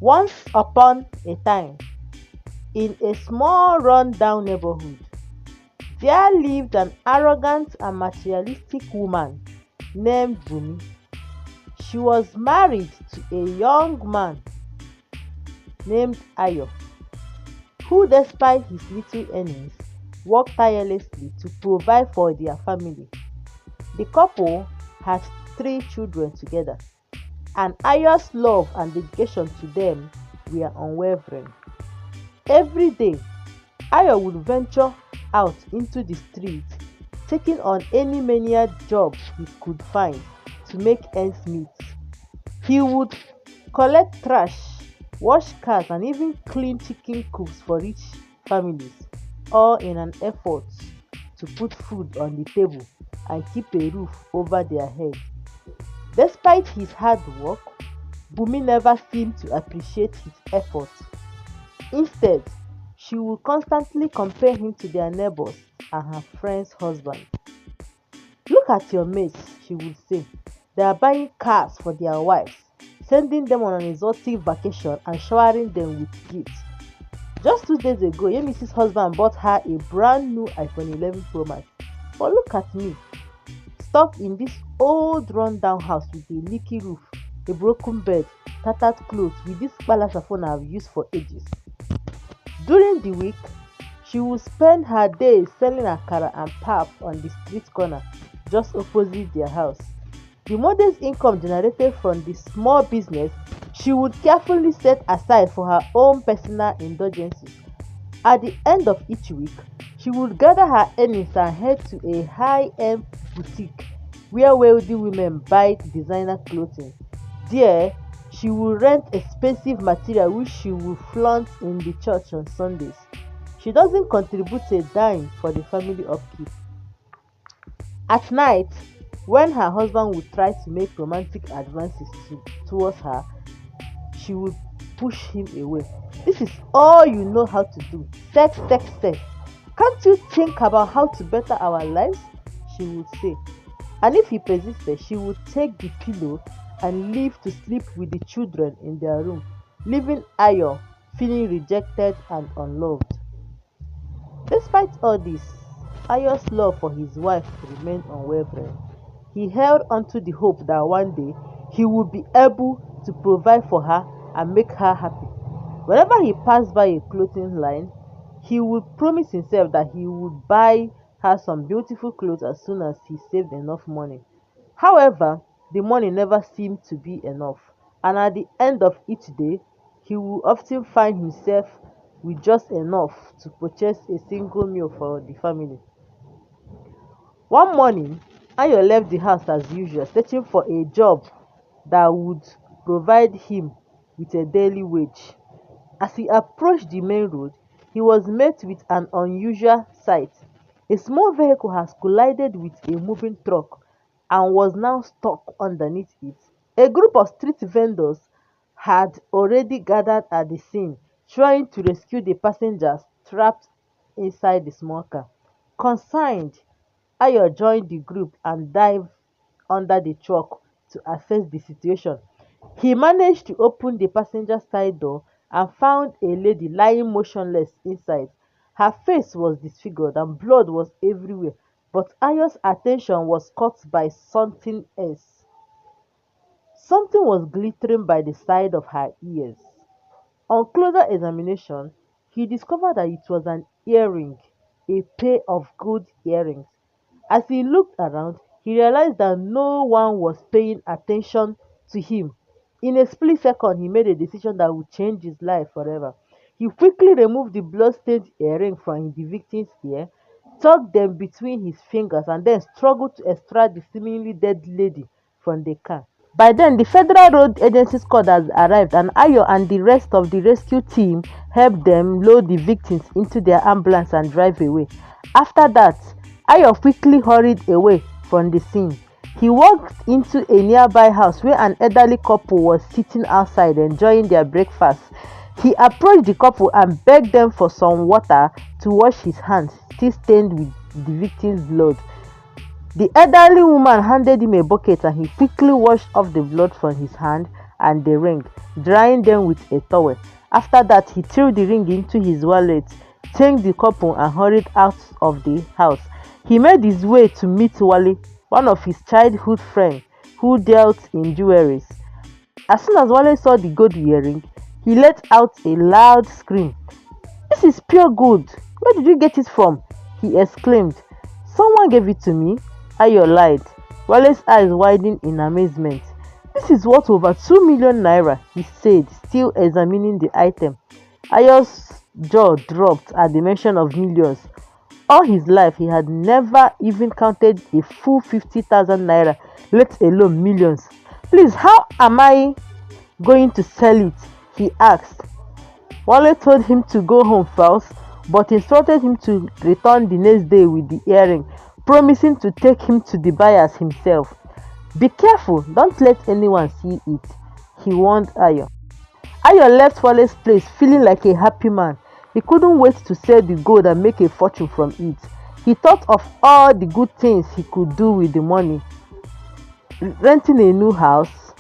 Once upon a time, in a small run-down neighborhood, there lived an arrogant and materialistic woman named Bumi. She was married to a young man named Ayo, who, despite his little earnings, worked tirelessly to provide for their family. The couple had 3 children together, and Ayo's love and dedication to them were unwavering. Every day, Ayo would venture out into the streets, taking on any menial job he could find to make ends meet. He would collect trash, wash cars, and even clean chicken coops for rich families, all in an effort to put food on the table and keep a roof over their heads. Despite his hard work, Bumi never seemed to appreciate his efforts. Instead, she would constantly compare him to their neighbors and her friends' husbands. "Look at your mates," she would say. "They are buying cars for their wives, sending them on an exotic vacation, and showering them with gifts. Just 2 days ago, Yemisi's husband bought her a brand new iPhone 11 Pro Max. But look at me, stuck in this old run-down house with a leaky roof, a broken bed, tattered clothes, with this palace phone I've used for ages." During the week, she would spend her days selling akara and pap on the street corner just opposite their house. The modest income generated from the small business she would carefully set aside for her own personal indulgences. At the end of each week, she would gather her earnings and head to a high-end boutique where wealthy women buy designer clothing. There, she would rent expensive material which she would flaunt in the church on Sundays. She doesn't contribute a dime for the family upkeep. At night, when her husband would try to make romantic advances towards her, she would push him away. "This is all you know how to do. Sex, sex, sex. Can't you think about how to better our lives?" she would say. And if he persisted, she would take the pillow and leave to sleep with the children in their room, leaving Ayo feeling rejected and unloved. Despite all this, Ayo's love for his wife remained unwavering. He held onto the hope that one day he would be able to provide for her and make her happy. Whenever he passed by a clothing line, he would promise himself that he would buy her some beautiful clothes as soon as he saved enough money. However, the money never seemed to be enough, and at the end of each day, he would often find himself with just enough to purchase a single meal for the family. One morning, Ayo left the house as usual, searching for a job that would provide him with a daily wage. As he approached the main road, he was met with an unusual sight. A small vehicle has collided with a moving truck and was now stuck underneath it. A group of street vendors had already gathered at the scene, trying to rescue the passengers trapped inside the small car. Concerned, Ayo joined the group and dived under the truck to assess the situation. He managed to open the passenger side door and found a lady lying motionless inside. Her face was disfigured and blood was everywhere, but Ayo's attention was caught by something else. Something was glittering by the side of her ears. On closer examination, he discovered that it was an earring, a pair of gold earrings. As he looked around, he realized that no one was paying attention to him. In a split second, he made a decision that would change his life forever. He quickly removed the blood-stained earring from the victim's ear, tucked them between his fingers, and then struggled to extract the seemingly dead lady from the car. By then, the Federal Road Agency squad has arrived, and Ayo and the rest of the rescue team helped them load the victims into their ambulance and drive away. After that, Ayo quickly hurried away from the scene. He walked into a nearby house where an elderly couple was sitting outside enjoying their breakfast. He approached the couple and begged them for some water to wash his hands, still stained with the victim's blood. The elderly woman handed him a bucket and he quickly washed off the blood from his hand and the ring, drying them with a towel. After that, he threw the ring into his wallet, thanked the couple, and hurried out of the house. He made his way to meet Wale, one of his childhood friends who dealt in jewelries. As soon as Wale saw the gold earring, he let out a loud scream. "This is pure gold! Where did you get it from?" he exclaimed. "Someone gave it to me," Ayo lied. Wale's eyes widened in amazement. "This is worth over 2 million naira," he said, still examining the item. Ayo's jaw dropped at the mention of millions. All his life, he had never even counted a full 50,000 naira, let alone millions. "Please, how am I going to sell it?" he asked. Wale told him to go home first, but instructed him to return the next day with the earring, promising to take him to the buyers himself. "Be careful, don't let anyone see it," he warned Ayo. Ayo left Wale's place feeling like a happy man. He couldn't wait to sell the gold and make a fortune from it. He thought of all the good things he could do with the money: renting a new house,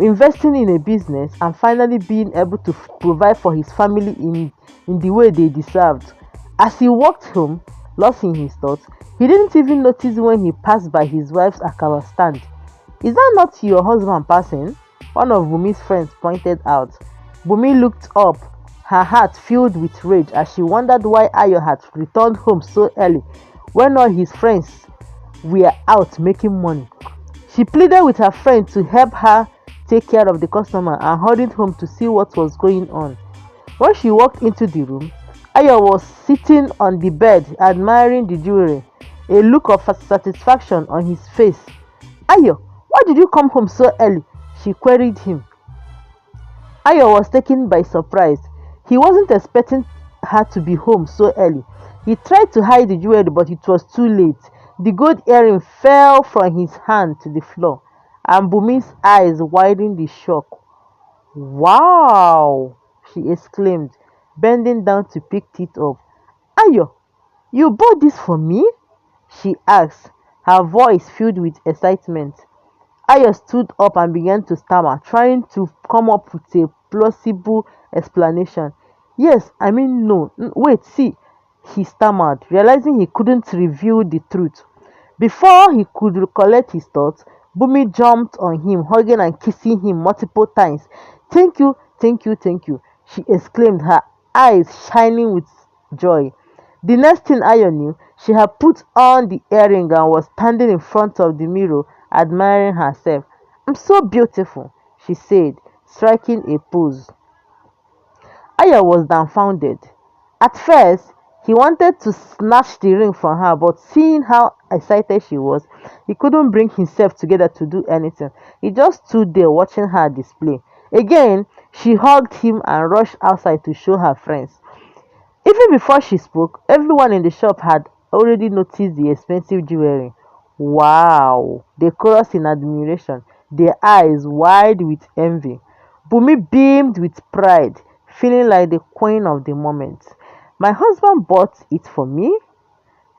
investing in a business, and finally being able to provide for his family in the way they deserved. As he walked home, lost in his thoughts, he didn't even notice when he passed by his wife's akara stand. "Is that not your husband passing?" one of Bumi's friends pointed out. Bumi looked up, her heart filled with rage as she wondered why Ayo had returned home so early when all his friends were out making money. She pleaded with her friend to help her take care of the customer and hurried home to see what was going on. When she walked into the room, Ayo was sitting on the bed admiring the jewelry, a look of satisfaction on his face. "Ayo, why did you come home so early?" she queried him. Ayo was taken by surprise. He wasn't expecting her to be home so early. He tried to hide the jewelry, but it was too late. The gold earring fell from his hand to the floor, and Bumi's eyes widened in shock. "Wow!" she exclaimed, bending down to pick it up. "Ayo, you bought this for me?" she asked, her voice filled with excitement. Ayo stood up and began to stammer, trying to come up with a plausible explanation. "Yes, I mean no, wait, see," he stammered, realizing he couldn't reveal the truth. Before he could recollect his thoughts, Bumi jumped on him, hugging and kissing him multiple times. "Thank you, thank you, thank you," she exclaimed, her eyes shining with joy. The next thing Ayo knew, she had put on the earring and was standing in front of the mirror, admiring herself. "I'm so beautiful," she said, striking a pose. Aya was dumbfounded. At first, he wanted to snatch the ring from her, but seeing how excited she was, he couldn't bring himself together to do anything. He just stood there watching her display. Again, she hugged him and rushed outside to show her friends. Even before she spoke, everyone in the shop had already noticed the expensive jewelry. "Wow!" they chorused in admiration, their eyes wide with envy. Bumi beamed with pride, feeling like the queen of the moment. "My husband bought it for me,"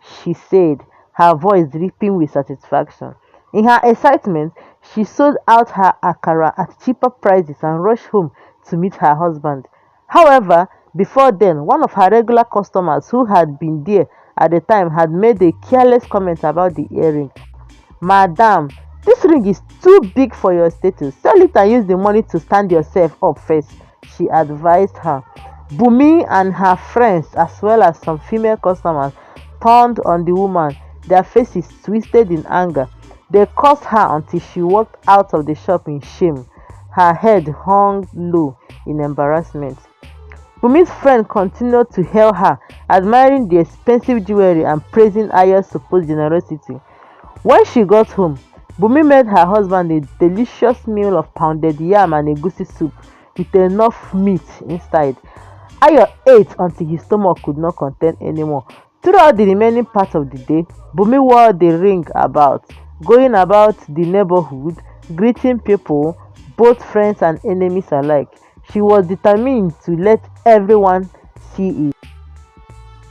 she said, her voice dripping with satisfaction. In her excitement, she sold out her akara at cheaper prices and rushed home to meet her husband. However, before then, one of her regular customers who had been there at the time had made a careless comment about the earring. "Madam, this ring is too big for your status. Sell it and use the money to stand yourself up first," she advised her. Bumi and her friends, as well as some female customers, turned on the woman, their faces twisted in anger. They cursed her until she walked out of the shop in shame. Her head hung low in embarrassment. Bumi's friend continued to hail her, admiring the expensive jewelry and praising Aya's supposed generosity. When she got home, Bumi made her husband a delicious meal of pounded yam and egusi soup with enough meat inside. Ayo ate until his stomach could not contain anymore. Throughout the remaining part of the day, Bumi wore the ring about, going about the neighborhood, greeting people, both friends and enemies alike. She was determined to let everyone see it.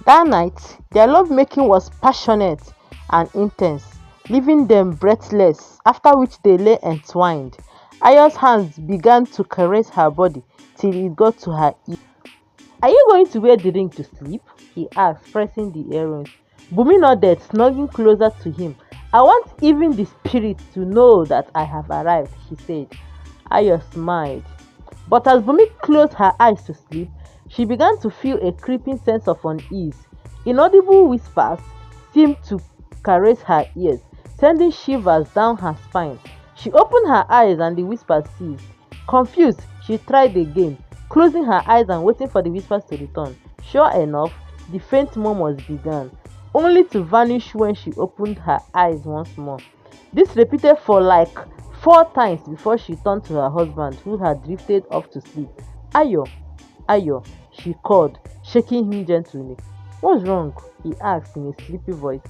That night, their lovemaking was passionate and intense, leaving them breathless, after which they lay entwined. Ayo's hands began to caress her body till it got to her ear. "Are you going to wear the ring to sleep?" he asked, pressing the earrings. Bumi nodded, snuggling closer to him. "I want even the spirits to know that I have arrived," she said. Ayo smiled. But as Bumi closed her eyes to sleep, she began to feel a creeping sense of unease. Inaudible whispers seemed to caress her ears, sending shivers down her spine. She opened her eyes and the whispers ceased. Confused, she tried again, closing her eyes and waiting for the whispers to return. Sure enough, the faint murmurs began, only to vanish when she opened her eyes once more. This repeated for like 4 times before she turned to her husband, who had drifted off to sleep. "Ayo, Ayo," she called, shaking him gently. "What's wrong?" he asked in a sleepy voice.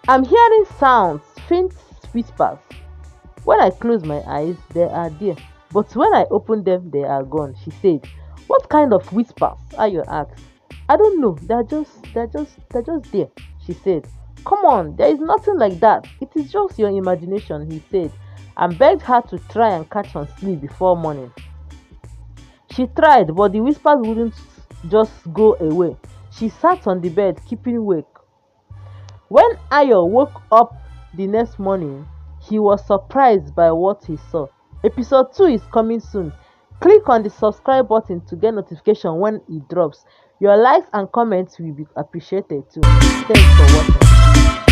"I'm hearing sounds, faint whispers. When I close my eyes, they are there. But when I open them, they are gone," she said. "What kind of whispers?" Ayo asked. "I don't know. They're just there," she said. "Come on, there is nothing like that. It is just your imagination," he said, and begged her to try and catch on sleep before morning. She tried, but the whispers wouldn't just go away. She sat on the bed, keeping awake. When Ayo woke up the next morning, he was surprised by what he saw. Episode 2 is coming soon. Click on the subscribe button to get notification when it drops. Your likes and comments will be appreciated too. Thanks for watching.